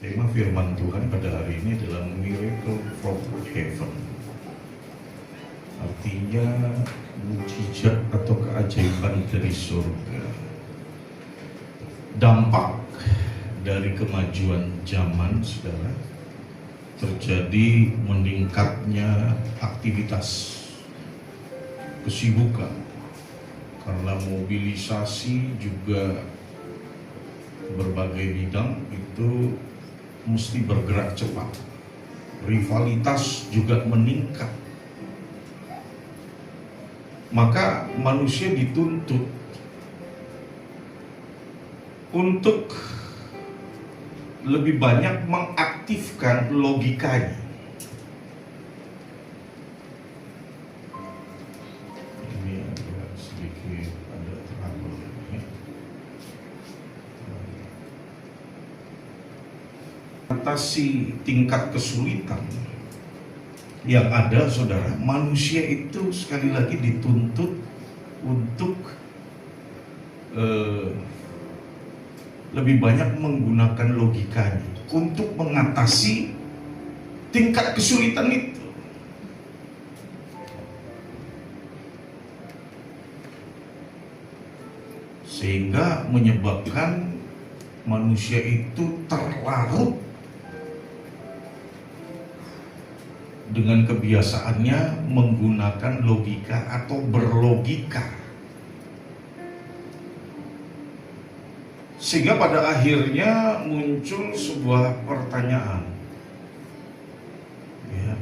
Tema firman Tuhan pada hari ini adalah Miracle from Heaven. Artinya mukjizat atau keajaiban dari surga. Dampak dari kemajuan zaman, saudara, terjadi meningkatnya aktivitas, kesibukan, karena mobilisasi juga berbagai bidang itu mesti bergerak cepat. Rivalitas juga meningkat. Maka manusia dituntut untuk lebih banyak mengaktifkan logikanya. Ini agak sedikit ada trouble ya. Atasi tingkat kesulitan yang ada, saudara, manusia itu sekali lagi dituntut untuk lebih banyak menggunakan logikanya untuk mengatasi tingkat kesulitan itu. Sehingga menyebabkan manusia itu terlarut dengan kebiasaannya menggunakan logika atau berlogika. Sehingga pada akhirnya muncul sebuah pertanyaan, ya,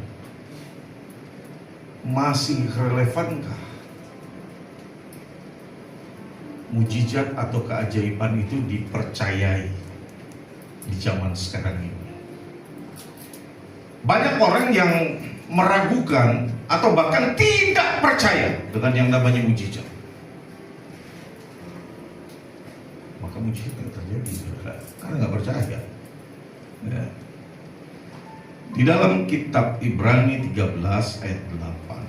masih relevankah mukjizat atau keajaiban itu dipercayai di zaman sekarang ini? Banyak orang yang meragukan atau bahkan tidak percaya dengan yang namanya mukjizat. Maka mukjizat tidak terjadi karena nggak percaya. Ya. Di dalam kitab Ibrani 13 ayat 8,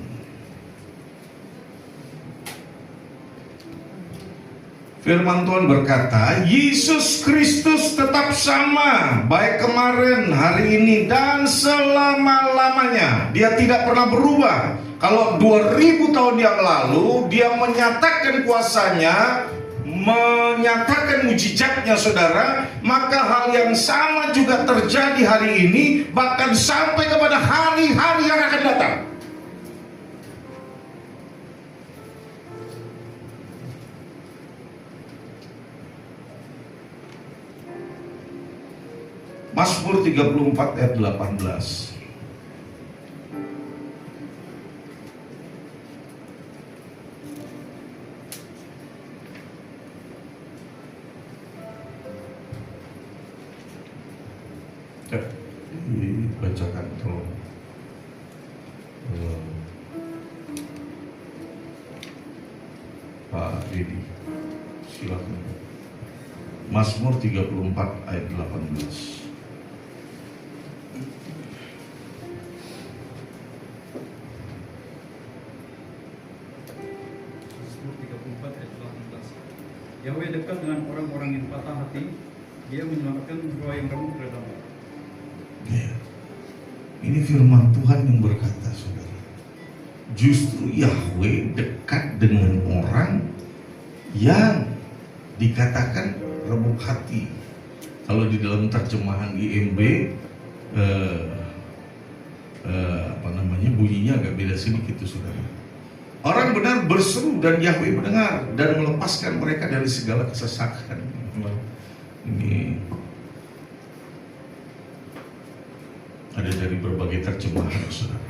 firman Tuhan berkata, Yesus Kristus tetap sama, baik kemarin, hari ini, dan selama-lamanya. Dia tidak pernah berubah. Kalau 2000 tahun yang lalu Dia menyatakan kuasanya, menyatakan mujizatnya, saudara, maka hal yang sama juga terjadi hari ini, bahkan sampai kepada hari-hari yang akan datang. Mazmur 34 ayat 18. Bacakan tolong. Pak Didi, silakan. Mazmur 34 ayat 18. Yahweh dekat dengan orang-orang yang patah hati. Dia menyelamatkan jiwa yang remuk dan lemah. Ya. Ini firman Tuhan yang berkata, saudara, justru Yahweh dekat dengan orang yang dikatakan remuk hati. Kalau di dalam terjemahan IMB bunyinya agak beda sedikit itu, saudara. Orang benar berseru dan Yahweh mendengar dan melepaskan mereka dari segala kesesakan. Ini ada dari berbagai terjemahan, saudara.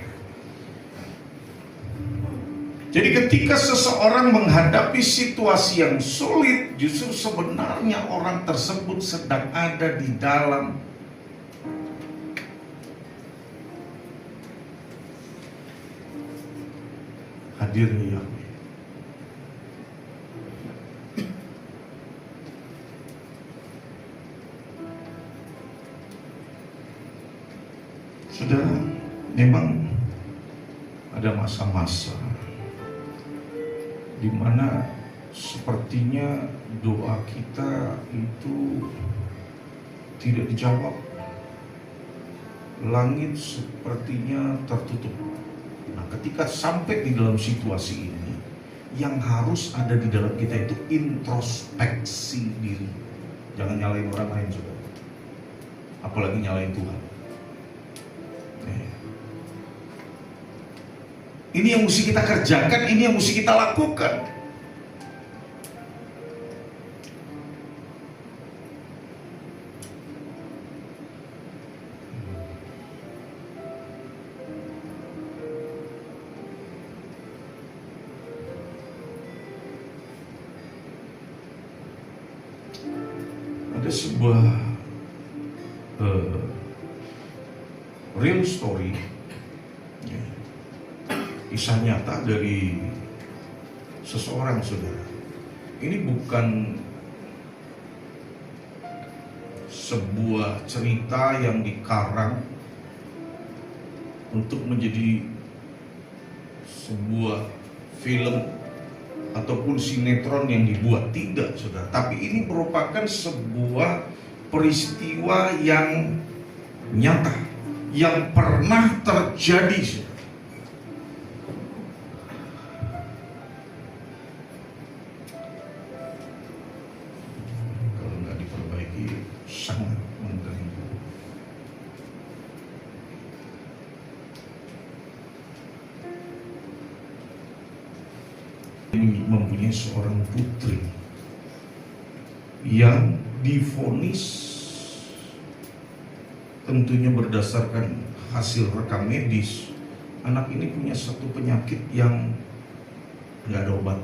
Jadi ketika seseorang menghadapi situasi yang sulit, justru sebenarnya orang tersebut sedang ada di dalam hadirnya Yahweh. Saudara, memang ada masa-masa di mana sepertinya doa kita itu tidak dijawab. langit sepertinya tertutup. Nah, ketika sampai di dalam situasi ini, yang harus ada di dalam kita itu introspeksi diri. Jangan nyalain orang lain juga, apalagi nyalain Tuhan. Ini yang mesti kita kerjakan, ini yang mesti kita lakukan. Ada sebuah real story, kisah nyata dari seseorang, saudara. Ini bukan sebuah cerita yang dikarang untuk menjadi sebuah film ataupun sinetron yang dibuat, tidak, saudara. Tapi ini merupakan sebuah peristiwa yang nyata, yang pernah terjadi, saudara. Kalau nggak diperbaiki, sangat mengganggu. Mempunyai seorang putri yang divonis, tentunya berdasarkan hasil rekam medis, anak ini punya satu penyakit yang nggak ada obat,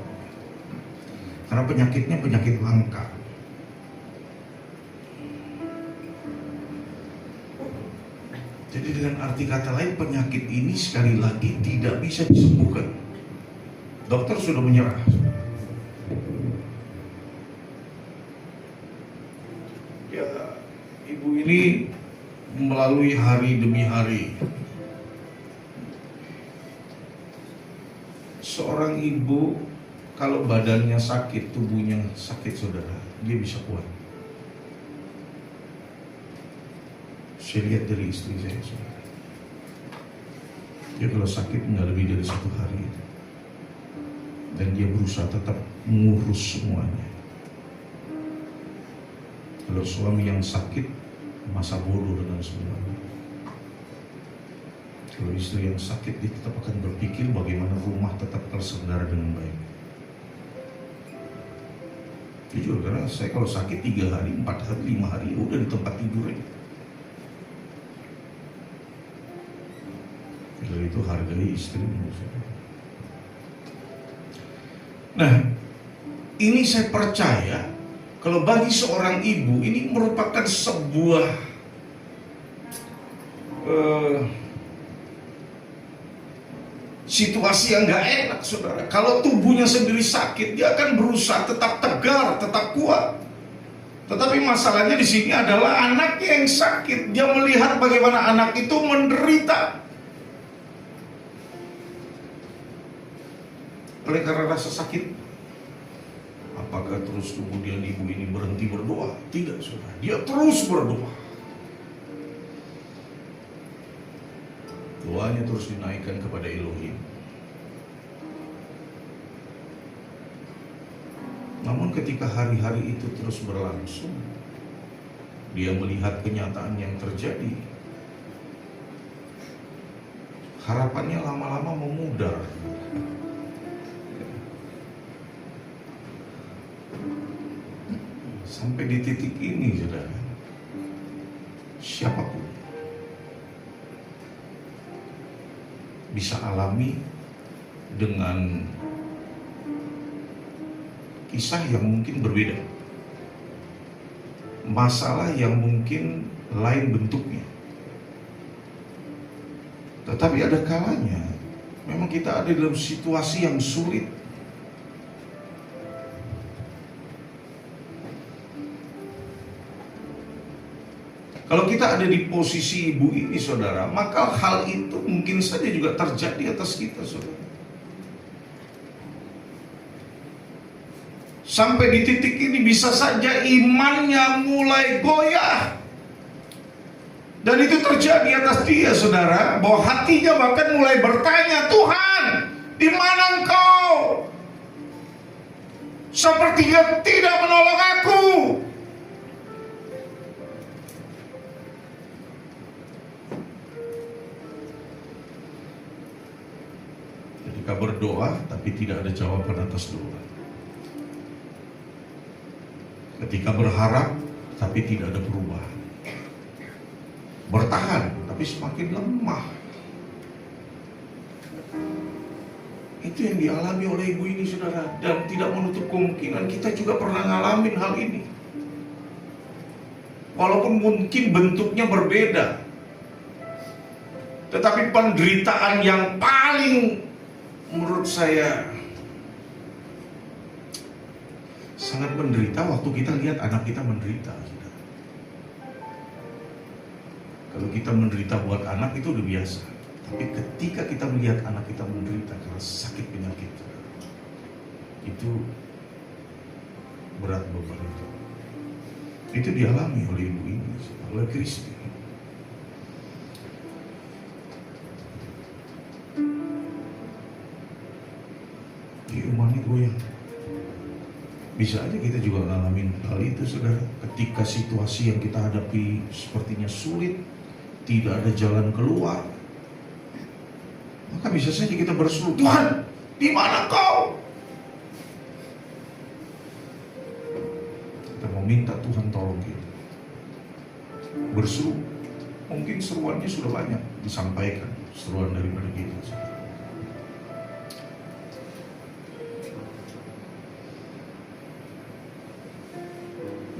karena penyakitnya penyakit langka. Jadi dengan arti kata lain, penyakit ini sekali lagi tidak bisa disembuhkan. Dokter sudah menyerah. Ya, ibu ini melalui hari demi hari. Seorang ibu kalau badannya sakit, tubuhnya sakit, saudara, dia bisa kuat. Saya lihat dari istri saya, saudara. Dia kalau sakit nggak lebih dari 1 hari. Dan dia berusaha tetap mengurus semuanya. Kalau suami yang sakit, masa bodoh dengan semuanya. Kalau istri yang sakit, dia tetap akan berpikir bagaimana rumah tetap terselenggara dengan baik. Jujur, karena saya kalau sakit 3 hari, 4 hari, 5 hari, udah di tempat tidur aja. Kalau itu hargai istri. Nah, ini saya percaya kalau bagi seorang ibu ini merupakan sebuah situasi yang gak enak, saudara. Kalau tubuhnya sendiri sakit, dia akan berusaha tetap tegar, tetap kuat. Tetapi masalahnya di sini adalah anaknya yang sakit. Dia melihat bagaimana anak itu menderita. Oleh karena rasa sakit, apakah terus kemudian ibu ini berhenti berdoa? Tidak, saudara. Dia terus berdoa. Doanya terus dinaikkan kepada Elohim. Namun ketika hari-hari itu terus berlangsung, dia melihat kenyataan yang terjadi. Harapannya lama-lama memudar. Sampai di titik ini, saudara, siapapun bisa alami dengan kisah yang mungkin berbeda, masalah yang mungkin lain bentuknya. Tetapi ada kalanya memang kita ada dalam situasi yang sulit. Kalau kita ada di posisi ibu ini, saudara, maka hal itu mungkin saja juga terjadi atas kita, saudara. Sampai di titik ini bisa saja imannya mulai goyah. Dan itu terjadi atas dia, saudara, bahwa hatinya bahkan mulai bertanya, Tuhan, di mana Engkau? Sepertinya tidak menolong aku. Ketika berdoa, tapi tidak ada jawaban atas doa. Ketika berharap, tapi tidak ada perubahan. Bertahan, tapi semakin lemah. Itu yang dialami oleh ibu ini, saudara. Dan tidak menutup kemungkinan kita juga pernah ngalamin hal ini. Walaupun mungkin bentuknya berbeda, tetapi penderitaan yang paling menurut saya sangat menderita waktu kita lihat anak kita menderita. Kalau kita menderita buat anak itu udah biasa. Tapi ketika kita melihat anak kita menderita karena sakit penyakit, itu berat beban itu. Itu dialami oleh ibu ini, oleh Kristi. Di rumah ini goyang. Bisa aja kita juga ngalamin hal itu, saudara. Ketika situasi yang kita hadapi sepertinya sulit, tidak ada jalan keluar, maka bisa saja kita berseru, Tuhan, di mana Kau? Kita mau minta Tuhan tolong kita. Berseru, mungkin seruannya sudah banyak disampaikan, seruan daripada kita.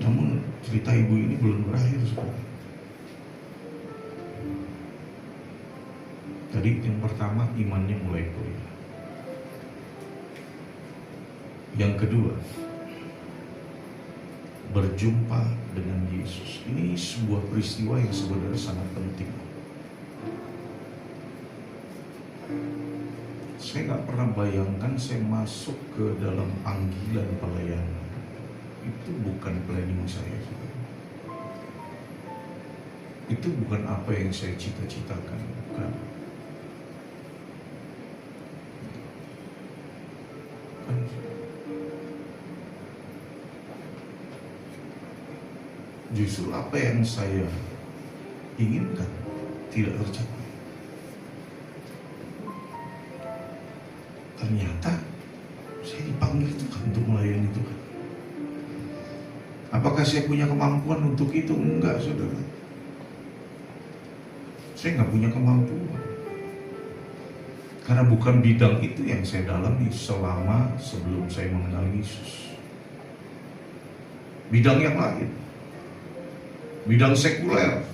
Namun cerita ibu ini belum berakhir, saudara. Tadi yang pertama, imannya mulai goyah. Yang kedua, berjumpa dengan Yesus. Ini sebuah peristiwa yang sebenarnya sangat penting. Saya gak pernah bayangkan saya masuk ke dalam panggilan pelayanan. Itu bukan planning saya. Itu bukan apa yang saya cita-citakan, bukan. Justru apa yang saya inginkan tidak tercapai. Ternyata saya dipanggil Tuhan untuk melayani Tuhan. Apakah saya punya kemampuan untuk itu? Enggak, saudara. Saya nggak punya kemampuan. Karena bukan bidang itu yang saya dalami selama sebelum saya mengenal Yesus. Bidang yang lain. Bidang sekuler.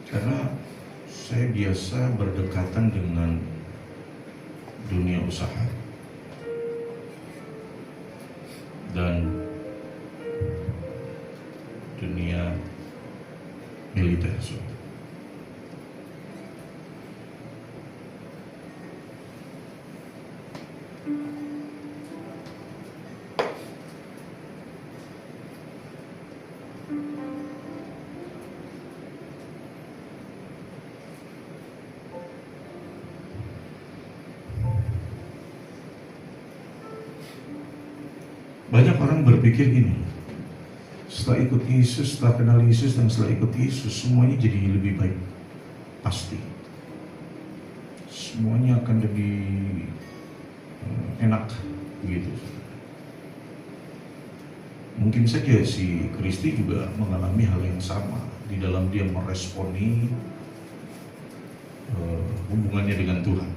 Karena saya biasa berdekatan dengan dunia usaha dan dunia militer. Banyak orang berpikir gini, setelah ikut Yesus, setelah kenal Yesus dan setelah ikut Yesus, semuanya jadi lebih baik. Pasti semuanya akan lebih enak begitu. Mungkin saja si Kristi juga mengalami hal yang sama di dalam dia meresponi hubungannya dengan Tuhan.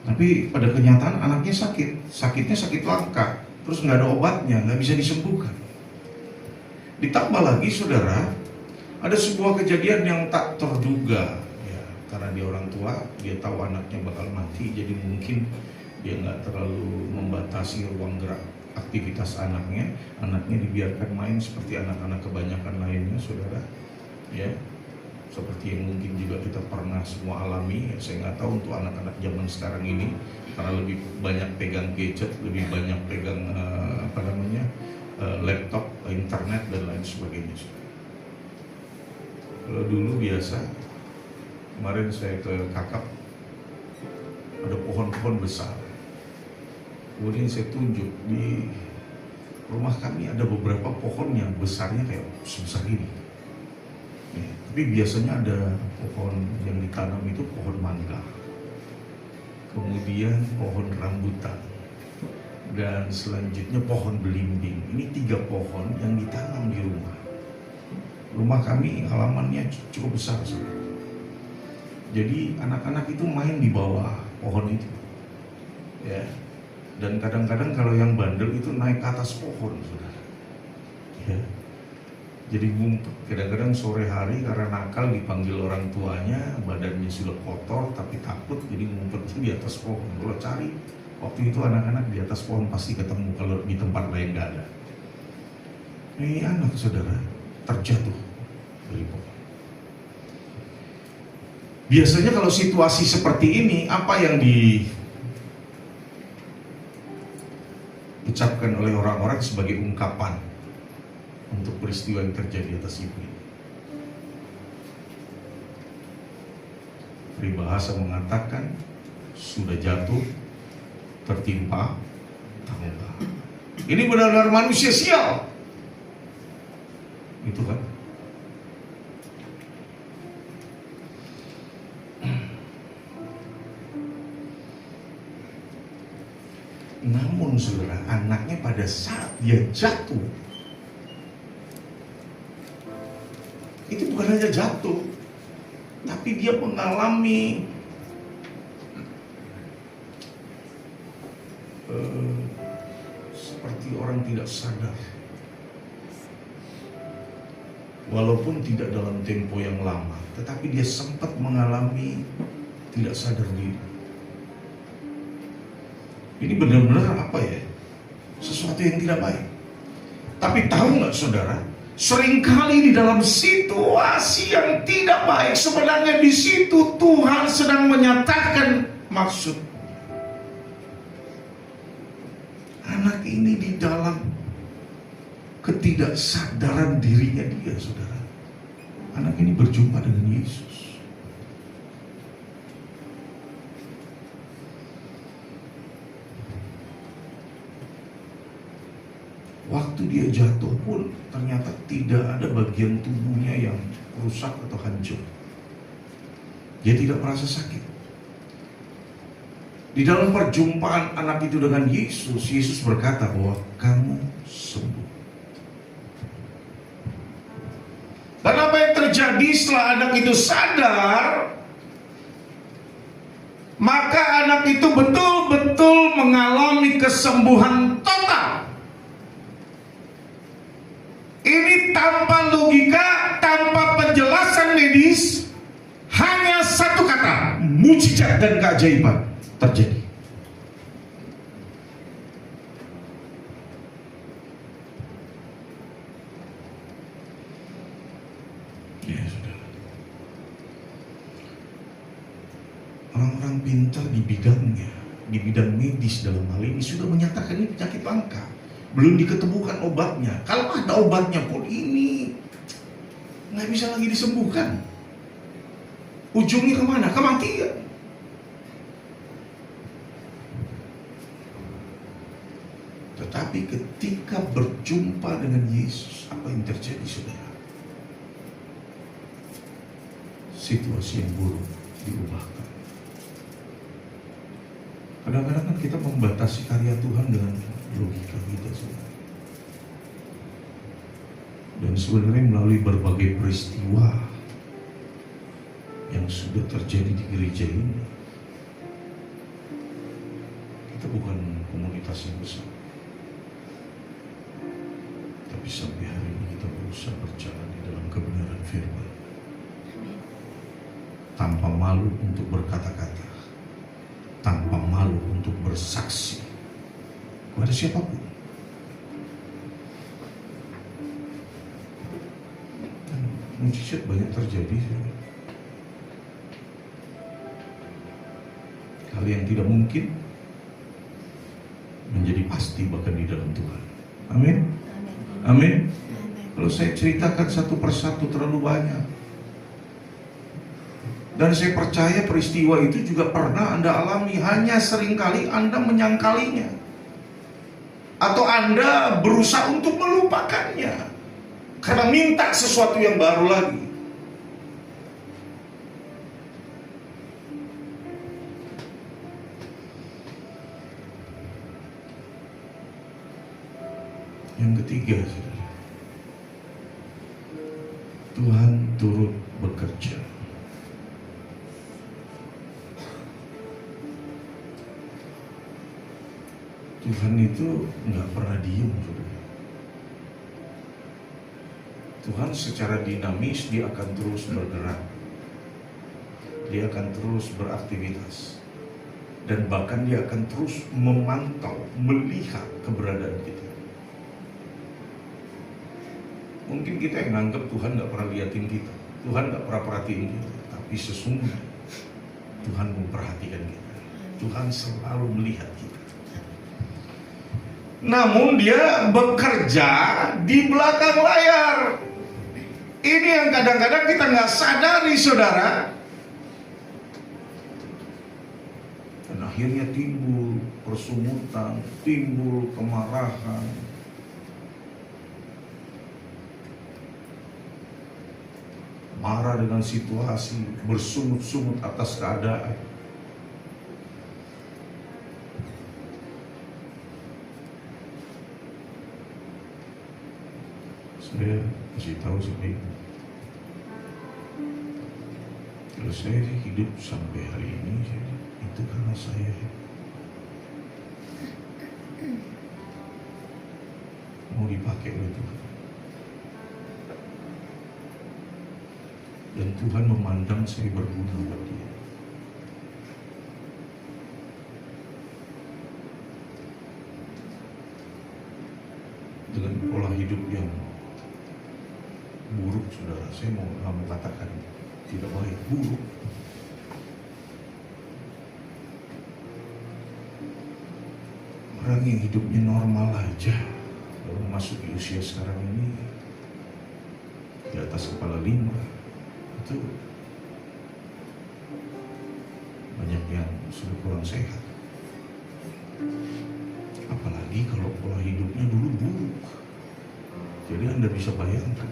Tapi pada kenyataan anaknya sakit, sakitnya sakit langka, terus nggak ada obatnya, nggak bisa disembuhkan. Ditambah lagi, saudara, ada sebuah kejadian yang tak terduga, ya, karena dia orang tua, dia tahu anaknya bakal mati, jadi mungkin dia nggak terlalu membatasi ruang gerak aktivitas anaknya dibiarkan main seperti anak-anak kebanyakan lainnya, saudara, ya. Seperti yang mungkin juga kita pernah semua alami, ya, saya nggak tahu untuk anak-anak zaman sekarang ini, karena lebih banyak pegang gadget, lebih banyak pegang laptop, internet dan lain sebagainya. Kalau dulu biasa, kemarin saya ke Kakap, ada pohon-pohon besar. Kemudian saya tunjuk di rumah kami ada beberapa pohon yang besarnya kayak sebesar ini. Ya, tapi biasanya ada pohon yang ditanam itu pohon mangga, kemudian pohon rambutan, dan selanjutnya pohon belimbing. Ini 3 pohon yang ditanam di rumah. Rumah kami halamannya cukup besar, saudara. Jadi anak-anak itu main di bawah pohon itu, ya. Dan kadang-kadang kalau yang bandel itu naik ke atas pohon, saudara. Ya. Jadi ngumpet. Kadang-kadang sore hari karena nakal dipanggil orang tuanya, badannya sudah kotor tapi takut, jadi ngumpetnya di atas pohon. Kalau cari waktu itu anak-anak di atas pohon pasti ketemu, kalau di tempat lain nggak ada. Ini anak saudara terjatuh dari pohon. Biasanya kalau situasi seperti ini, apa yang diucapkan oleh orang-orang sebagai ungkapan untuk peristiwa yang terjadi atas ibu ini? Peribahasa mengatakan sudah jatuh tertimpa tangga. Ini benar-benar manusia sial. Itu kan. Namun saudara, anaknya pada saat dia jatuh, itu bukan hanya jatuh, tapi dia mengalami seperti orang tidak sadar. Walaupun tidak dalam tempo yang lama, tetapi dia sempat mengalami tidak sadar diri. Ini benar-benar apa ya? Sesuatu yang tidak baik. Tapi tahu nggak saudara? Seringkali di dalam situasi yang tidak baik, sebenarnya di situ Tuhan sedang menyatakan maksud. Anak ini di dalam ketidaksadaran dirinya dia, saudara. Anak ini berjumpa dengan Yesus. Waktu dia jatuh pun ternyata tidak ada bagian tubuhnya yang rusak atau hancur. Dia tidak merasa sakit. Di dalam perjumpaan anak itu dengan Yesus, Yesus berkata bahwa kamu sembuh. Dan apa yang terjadi setelah anak itu sadar, maka anak itu betul-betul mengalami kesembuhan total. Ini tanpa logika, tanpa penjelasan medis, hanya satu kata, mujizat dan keajaiban terjadi. Ya sudah. Orang-orang pintar di bidangnya, di bidang medis dalam hal ini sudah menyatakan ini penyakit langka. Belum diketemukan obatnya. Kalau ada obatnya pun ini nggak bisa lagi disembuhkan. Ujungnya kemana? Kematian. Tetapi ketika berjumpa dengan Yesus, apa yang terjadi, saudara? Situasi yang buruk diubahkan. Kadang-kadang kan kita membatasi karya Tuhan dengan logika kita, saudara. Dan sebenarnya melalui berbagai peristiwa yang sudah terjadi di gereja ini, kita bukan komunitas yang besar, tapi sampai hari ini kita berusaha berjalan di dalam kebenaran firman, tanpa malu untuk berkata-kata, tanpa malu untuk bersaksi kepada siapapun. Dan mujizat banyak terjadi. Hal yang tidak mungkin menjadi pasti bahkan di dalam Tuhan. Amin. Amin. Kalau saya ceritakan satu persatu terlalu banyak. Dan saya percaya peristiwa itu juga pernah Anda alami, hanya seringkali Anda menyangkalinya. Atau Anda berusaha untuk melupakannya karena minta sesuatu yang baru lagi. Yang ketiga, saudara, Tuhan turut bekerja. Tuhan itu nggak pernah diem, saudara. Tuhan secara dinamis, dia akan terus bergerak, dia akan terus beraktivitas, dan bahkan dia akan terus memantau, melihat keberadaan kita. Mungkin kita yang nganggap Tuhan gak pernah liatin kita, Tuhan gak pernah perhatiin kita, tapi sesungguhnya Tuhan memperhatikan kita. Tuhan selalu melihat kita. Namun dia bekerja di belakang layar. Ini yang kadang-kadang kita gak sadari, saudara. Dan akhirnya timbul persungutan, timbul kemarahan, marah dengan situasi, bersungut-sungut atas keadaan. Saya kasih tahu sama ibu, kalau saya hidup sampai hari ini, itu karena saya mau dipakai oleh Tuhan. Dan Tuhan memandang saya berguna buat dia. Dengan pola hidup yang buruk, saudara, saya mau katakan tidak baik, buruk. Orang yang hidupnya normal aja, baru masuk di usia sekarang ini, di atas kepala 5, itu banyak yang sudah kurang sehat. Apalagi kalau pola hidupnya dulu buruk. Jadi Anda bisa bayangkan.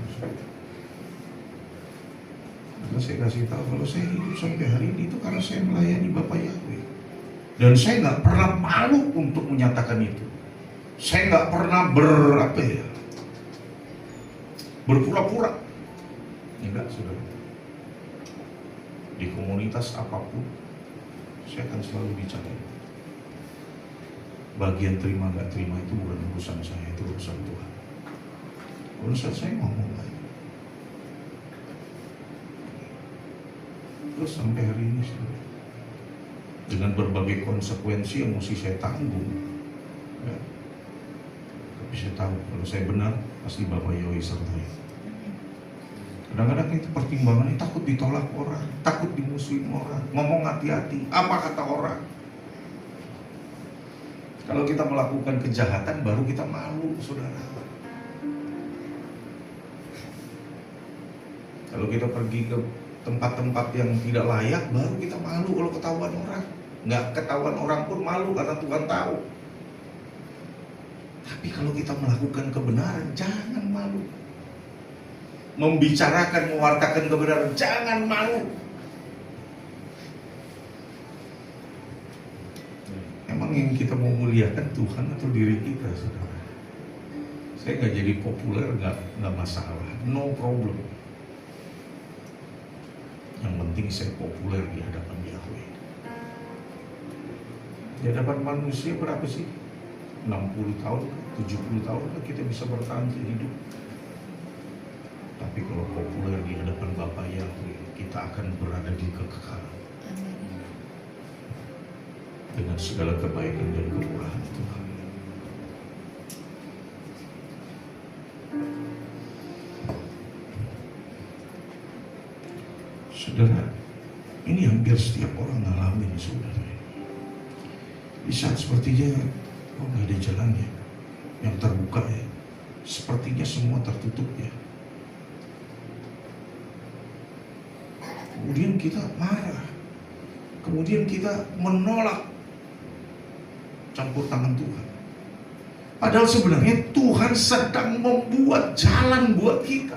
Maka saya kasih tahu, kalau saya hidup sampai hari ini itu karena saya melayani Bapak Yahweh. Dan saya nggak pernah malu untuk menyatakan itu. Saya nggak pernah berpura-pura. Enggak, saudara. Di komunitas apapun, saya akan selalu bicara. Bagian terima gak terima itu bukan urusan saya, itu urusan Tuhan. Urusan saya ngomong aja. Terus sampai hari ini, dengan berbagai konsekuensi yang mesti saya tanggung, ya. Tapi saya tahu kalau saya benar, pasti Bapak Yahweh sertai. Kadang-kadang itu pertimbangannya takut ditolak orang, takut dimusuhin orang, ngomong hati-hati, apa kata orang. Kalau kita melakukan kejahatan baru kita malu, saudara. Kalau kita pergi ke tempat-tempat yang tidak layak, baru kita malu kalau ketahuan orang. Nggak ketahuan orang pun malu karena Tuhan tahu. Tapi kalau kita melakukan kebenaran, jangan malu. Membicarakan, mewartakan kebenaran, jangan malu. Emang yang kita mau muliakan Tuhan atau diri kita, saudara? Saya nggak jadi populer, nggak masalah, no problem. Yang penting saya populer di hadapan Yahweh. Di hadapan manusia berapa sih? 60 tahun, 70 tahun kita bisa bertahan hidup. Tapi kalau populer di hadapan Bapa Yahweh, kita akan berada di kekekalan. Dengan segala kebaikan dan kemurahan Tuhan. Saudara, ini hampir setiap orang ngalamin, saudara. Di saat sepertinya, gak ada jalannya yang terbuka ya. sepertinya semua tertutup ya. Kemudian kita marah, kemudian kita menolak campur tangan Tuhan. Padahal sebenarnya Tuhan sedang membuat jalan buat kita.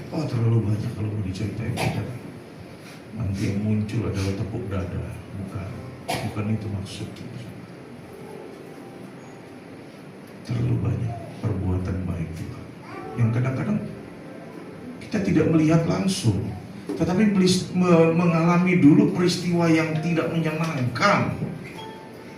Oh, terlalu banyak kalau mau diceritain, saudara. Nanti yang muncul adalah tepuk dada. Bukan itu maksudnya. Terlalu banyak perbuatan baik Tuhan yang kadang-kadang kita tidak melihat langsung, tetapi mengalami dulu peristiwa yang tidak menyenangkan.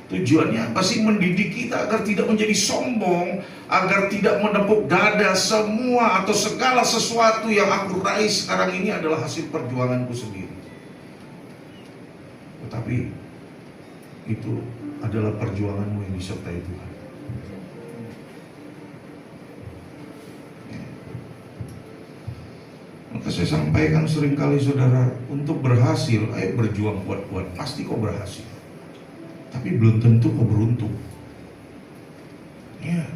Tujuannya apa sih? Mendidik kita agar tidak menjadi sombong, agar tidak menepuk dada. Semua atau segala sesuatu yang aku raih sekarang ini adalah hasil perjuanganku sendiri. Tetapi itu adalah perjuanganmu yang disertai Tuhan. Maka saya sampaikan seringkali, saudara, untuk berhasil, ayo berjuang kuat-kuat, pasti kau berhasil. Tapi belum tentu kau beruntung. Ya.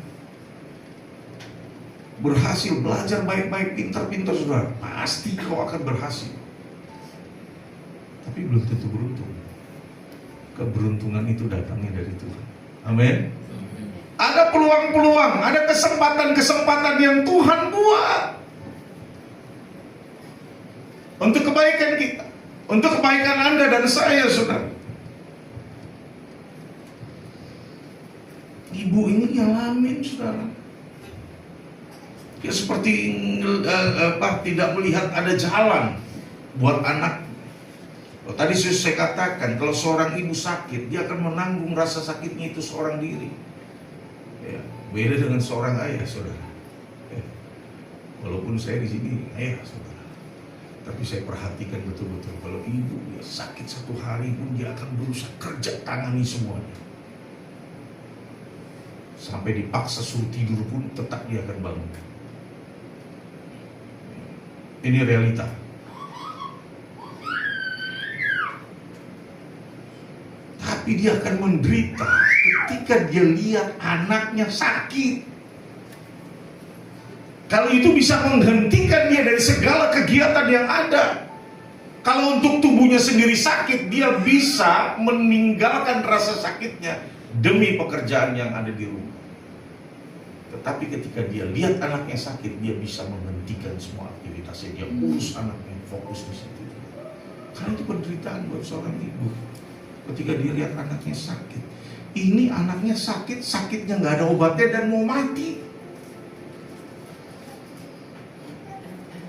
Berhasil, belajar baik-baik, pintar-pintar, saudara, pasti kau akan berhasil. Tapi belum tentu beruntung. Keberuntungan itu datangnya dari Tuhan. Amin. Ada peluang-peluang, ada kesempatan-kesempatan yang Tuhan buat untuk kebaikan kita, untuk kebaikan Anda dan saya, saudara. Ibu ini ngalamin, saudara. Dia seperti tidak melihat ada jalan buat anak. Tadi saya katakan, kalau seorang ibu sakit, dia akan menanggung rasa sakitnya itu seorang diri. Ya, beda dengan seorang ayah, saudara. Ya, walaupun saya di sini ayah, saudara, tapi saya perhatikan betul-betul kalau ibu dia sakit satu hari pun dia akan berusaha kerja tangani semuanya. Sampai dipaksa suruh tidur pun tetap dia akan bangun. Ini realita. Tapi dia akan menderita ketika dia lihat anaknya sakit. Kalau itu bisa menghentikan dia dari segala kegiatan yang ada. Kalau untuk tubuhnya sendiri sakit, dia bisa meninggalkan rasa sakitnya demi pekerjaan yang ada di rumah. Tetapi ketika dia lihat anaknya sakit, dia bisa menghentikan semua aktivitasnya. Dia urus anaknya, fokus di situ. Karena itu penderitaan buat seorang ibu. Ketika dia lihat anaknya sakit, ini anaknya sakit, sakitnya nggak ada obatnya dan mau mati.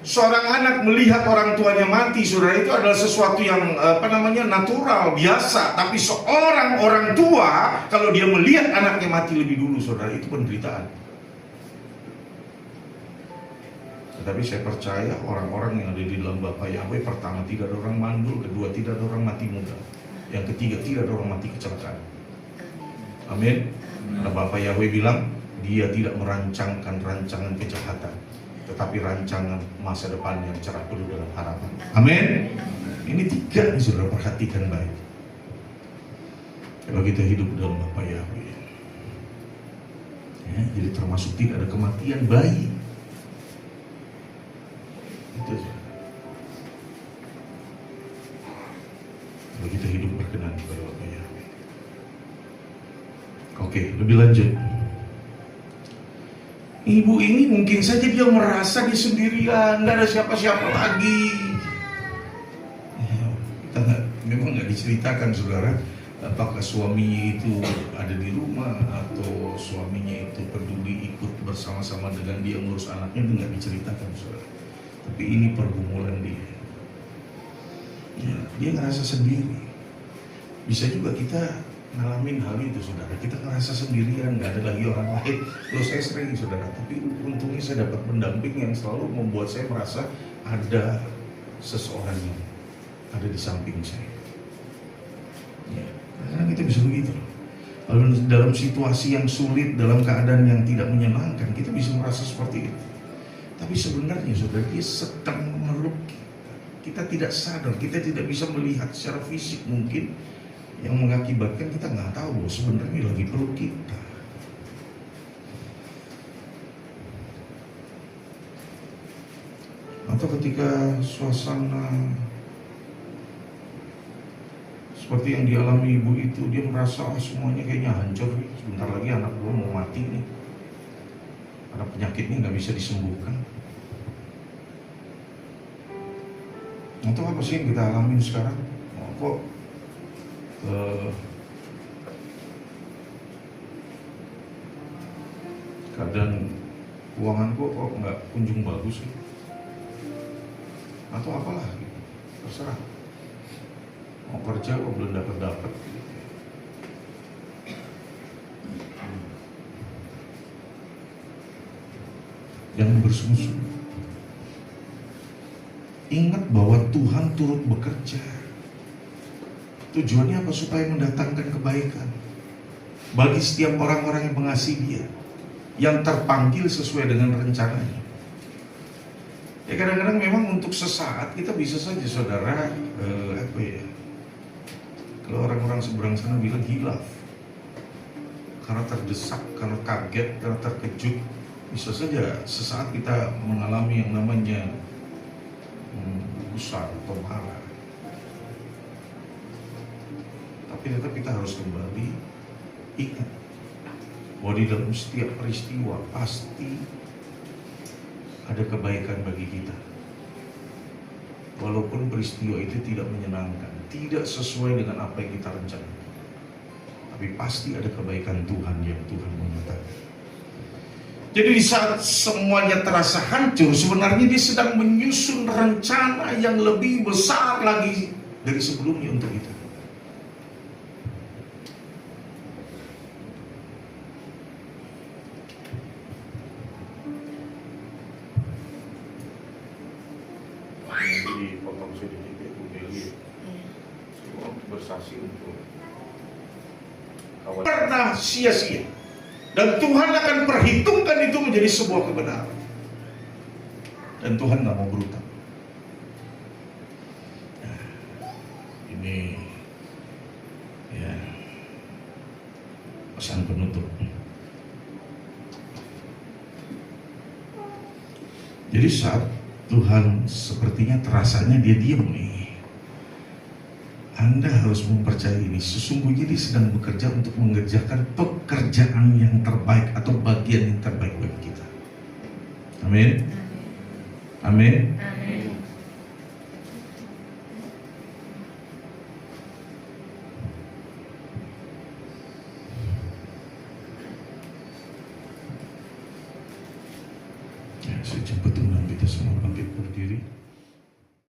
Seorang anak melihat orang tuanya mati, saudara, itu adalah sesuatu yang natural, biasa. Tapi seorang orang tua, kalau dia melihat anaknya mati lebih dulu, saudara, itu penderitaan. Tetapi saya percaya orang-orang yang ada di dalam Bapa Yahweh, pertama tidak ada orang mandul, kedua tidak ada orang mati muda, yang ketiga tidak ada orang mati kecelakaan. Amin. Karena Bapa Yahweh bilang dia tidak merancangkan rancangan kejahatan, tetapi rancangan masa depan yang cerah penuh dengan harapan. Amin. Ini tiga nih, saudara, perhatikan baik. Kalau kita hidup dalam Bapa Yahweh, ya, jadi termasuk tidak ada kematian bayi. Itu saja. Kalau kita hidup berkenan kepada Bapa Yahweh. Oke, lebih lanjut. Ibu ini mungkin saja dia merasa dia sendirian, nggak ada siapa-siapa lagi. Ya, kita memang nggak diceritakan, saudara, apakah suaminya itu ada di rumah atau suaminya itu peduli ikut bersama-sama dengan dia ngurus anaknya, itu nggak diceritakan, saudara. Tapi ini pergumulan dia. Ya, dia ngerasa sendiri. Bisa juga kita ngalamin hal itu, saudara. Kita ngerasa sendirian, nggak ada lagi orang lain. Loh, saya sering, saudara, tapi untungnya saya dapat pendamping yang selalu membuat saya merasa ada seseorang yang ada di samping saya. Ya, karena kita bisa begitu. Kalau dalam situasi yang sulit, dalam keadaan yang tidak menyenangkan, kita bisa merasa seperti itu. Tapi sebenarnya, saudara, dia sedang memeluk kita. Kita tidak sadar, kita tidak bisa melihat secara fisik mungkin, yang mengakibatkan kita nggak tahu bahwa sebenarnya lagi peluk kita. Atau ketika suasana seperti yang dialami ibu itu, dia merasa semuanya kayaknya hancur nih. Sebentar lagi anak gue mau mati nih, karena penyakit ini nggak bisa disembuhkan. Atau apa sih yang kita alamin sekarang? Kok keadaan keuanganku kok nggak kunjung bagus sih? Atau apalah gitu. Terserah, mau kerja kok belum dapat gitu. Jangan bersungguh-sungguh. Ingat bahwa Tuhan turut bekerja. Tujuannya apa? Supaya mendatangkan kebaikan bagi setiap orang-orang yang mengasihi Dia, yang terpanggil sesuai dengan rencananya. Ya kadang-kadang memang untuk sesaat kita bisa saja saudara kalau orang-orang seberang sana bilang hilaf, karena terdesak, karena kaget, karena terkejut, bisa saja sesaat kita mengalami yang namanya gusar atau marah. Tapi tetap kita harus kembali ingat bahwa di dalam setiap peristiwa pasti ada kebaikan bagi kita. Walaupun peristiwa itu tidak menyenangkan, tidak sesuai dengan apa yang kita rencanakan, tapi pasti ada kebaikan Tuhan yang Tuhan menyatakan. Jadi di saat semuanya terasa hancur, sebenarnya Dia sedang menyusun rencana yang lebih besar lagi dari sebelumnya untuk kita. Dipotong sedikit ya Bu Deli, bersaksi untuk kawan. Karena sia-sia. Dan Tuhan akan perhitungkan itu menjadi sebuah kebenaran. Dan Tuhan nggak mau berutang. Nah, ini ya pesan penutup. Jadi saat Tuhan sepertinya terasanya Dia diam nih, Anda harus mempercayai ini. Sesungguhnya Dia sedang bekerja untuk mengerjakan pekerjaan yang terbaik atau bagian yang terbaik bagi kita. Amin. Amin. Amin. Ya, saya jemput undang kita semua.